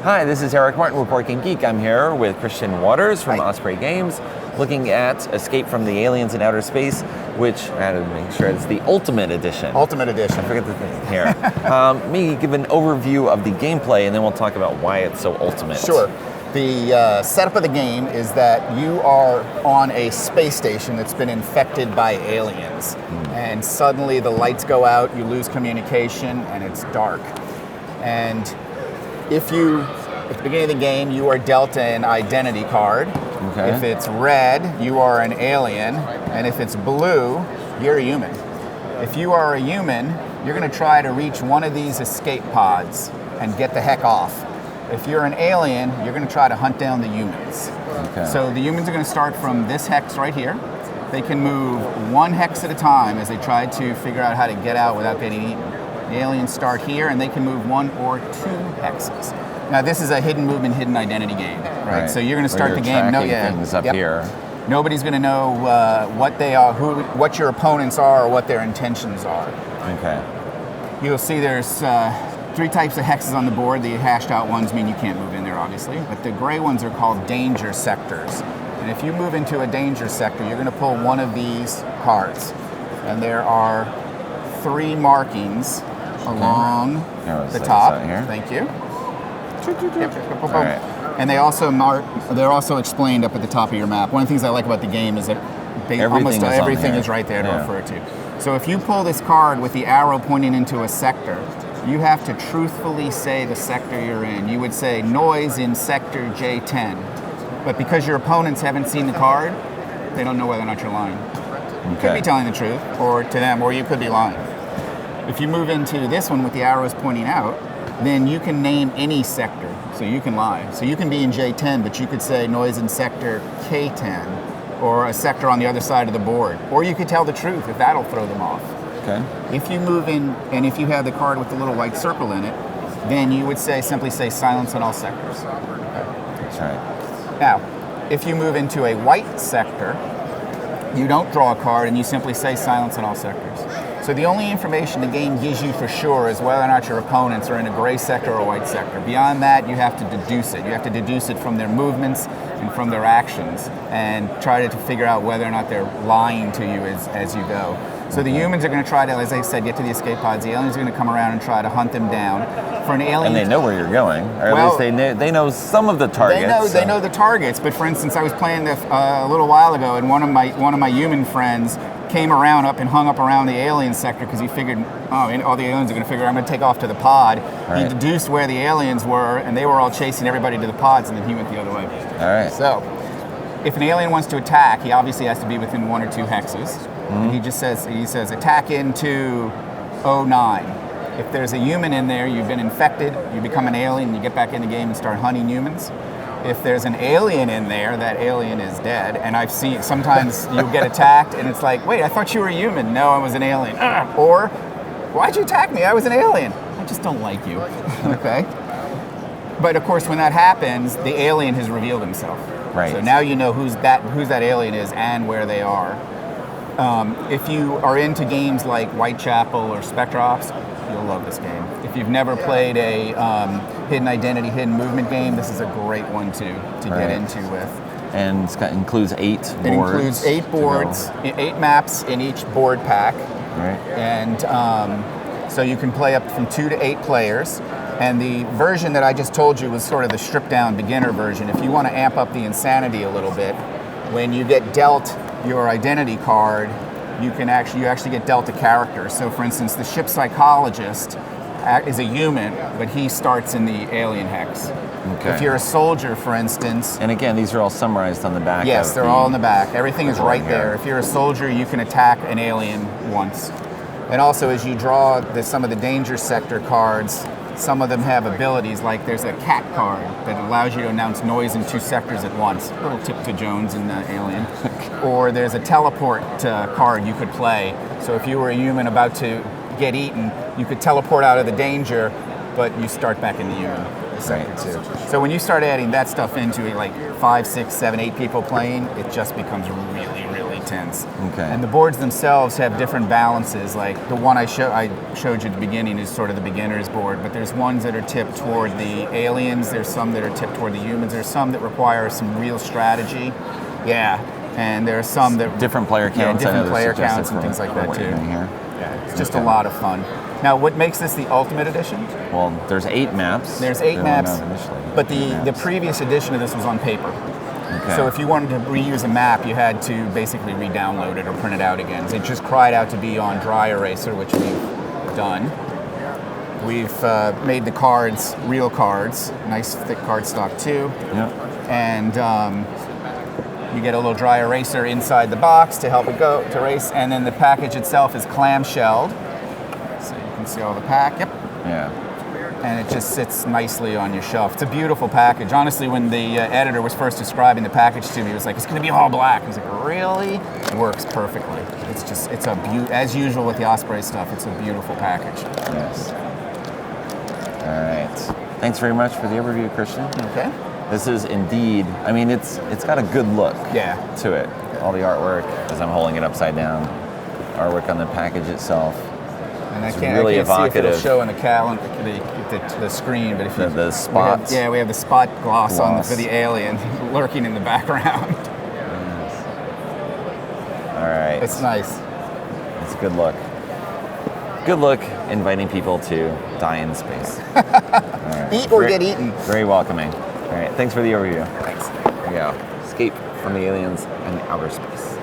Hi, this is Eric Martin with Board Game Geek. I'm here with Christian Waters from Osprey Games, looking at Escape from the Aliens in Outer Space, which I had to make sure it's the Ultimate Edition. Ultimate Edition. I forget the thing here. Me give an overview of the gameplay, and then we'll talk about why it's so ultimate. Sure. The setup of the game is that you are on a space station that's been infected by aliens. And suddenly the lights go out, you lose communication, and it's dark. And at the beginning of the game, you are dealt an identity card. Okay. If it's red, you are an alien. And if it's blue, you're a human. If you are a human, you're going to try to reach one of these escape pods and get the heck off. If you're an alien, you're going to try to hunt down the humans. Okay. So the humans are going to start from this hex right here. They can move one hex at a time as they try to figure out how to get out without getting eaten. The aliens start here, and they can move one or two hexes. Now, this is a hidden movement, hidden identity game, right? So you're going to start the game. Things up here. Nobody's going to know what they are, what your opponents are, or what their intentions are. Okay. You'll see there's 3 types of hexes on the board. The hashed out ones mean you can't move in there, obviously. But the gray ones are called danger sectors. And if you move into a danger sector, you're going to pull one of these cards. And there are 3 markings along the top. Here. Thank you. All right. And they're also explained up at the top of your map. One of the things I like about the game is that almost everything is right there to refer to. So if you pull this card with the arrow pointing into a sector, you have to truthfully say the sector you're in. You would say noise in sector J10. But because your opponents haven't seen the card, they don't know whether or not you're lying. You could be telling the truth, or to them, or you could be lying. If you move into this one with the arrows pointing out, then you can name any sector, so you can lie. So you can be in J10, but you could say noise in sector K10, or a sector on the other side of the board. Or you could tell the truth, if that'll throw them off. Okay. If you move in, and if you have the card with the little white circle in it, then you would simply say silence on all sectors. That's right. Now, if you move into a white sector, you don't draw a card and you simply say silence on all sectors. So the only information the game gives you for sure is whether or not your opponents are in a gray sector or a white sector. Beyond that, you have to deduce it. You have to deduce it from their movements and from their actions and try to figure out whether or not they're lying to you as you go. So the humans are going to try to, as I said, get to the escape pods. The aliens are going to come around and try to hunt them down. For an alien, and they know where you're going, or at least they know some of the targets. They know the targets. But for instance, I was playing this a little while ago, and one of my human friends came around and hung up around the alien sector because he figured, all the aliens are going to figure I'm going to take off to the pod. Right. He deduced where the aliens were, and they were all chasing everybody to the pods, and then he went the other way. All right. So, if an alien wants to attack, he obviously has to be within 1 or 2 hexes. And he says attack into 09. If there's a human in there, you've been infected, you become an alien, you get back in the game and start hunting humans. If there's an alien in there, that alien is dead. And I've seen sometimes you'll get attacked and it's like, wait, I thought you were a human. No, I was an alien. Or, why'd you attack me? I was an alien. I just don't like you. Okay? But of course, when that happens, the alien has revealed himself. Right. So now you know who's that alien is and where they are. If you are into games like Whitechapel or Spectrops, you'll love this game. If you've never played a hidden identity, hidden movement game, this is a great one to get into with. And it includes 8 boards. It includes 8 boards, 8 maps in each board pack. Right. And so you can play up from 2 to 8 players. And the version that I just told you was sort of the stripped down beginner version. If you want to amp up the insanity a little bit, when you get dealt your identity card, you actually get dealt a character. So for instance, the ship psychologist is a human, but he starts in the alien hex. Okay. If you're a soldier, for instance... And again, these are all summarized on the back. Yes, they're all in the back. Everything is right there. If you're a soldier, you can attack an alien once. And also, as you draw some of the danger sector cards, some of them have abilities, like there's a cat card that allows you to announce noise in 2 sectors at once. A little tip to Jones and Alien. Or there's a teleport card you could play. So if you were a human about to get eaten, you could teleport out of the danger, but you start back in the human sector too. So when you start adding that stuff into it, like 5, 6, 7, 8 people playing, it just becomes really, really tins. Okay. And the boards themselves have different balances. Like the one I showed you at the beginning is sort of the beginner's board, but there's ones that are tipped toward the aliens. There's some that are tipped toward the humans. There's some that require some real strategy. Yeah. And there are some that different player counts. Yeah, different player counts and things like that too. Yeah, it's just a lot of fun. Now, what makes this the Ultimate Edition? Well, there's 8 maps. There's 8 maps, but the previous edition of this was on paper. Okay. So if you wanted to reuse a map, you had to basically re-download it or print it out again. It just cried out to be on dry eraser, which we've done. We've made the cards real cards, nice thick cardstock too. Yep. And you get a little dry eraser inside the box to help it go to erase, and then the package itself is clamshelled. So you can see all the pack. Yep. Yeah. And it just sits nicely on your shelf. It's a beautiful package. Honestly, when the editor was first describing the package to me, he was like, "It's going to be all black." I was like, "Really?" It works perfectly. It's a as usual with the Osprey stuff. It's a beautiful package. Yes. All right. Thanks very much for the overview, Christian. Okay. This is indeed. I mean, it's got a good look. Yeah. To it. All the artwork, as I'm holding it upside down, artwork on the package itself. And I It's can't, really I can't see if evocative. it'll show on the calendar, the screen, but if you The spots. we have the spot gloss on Gloss. for the alien lurking in the background. All right. It's nice. It's a good look. Good look, inviting people to die in space. Eat or get eaten. Very welcoming. All right. Thanks for the overview. Thanks. There we go. Escape from the aliens and outer space.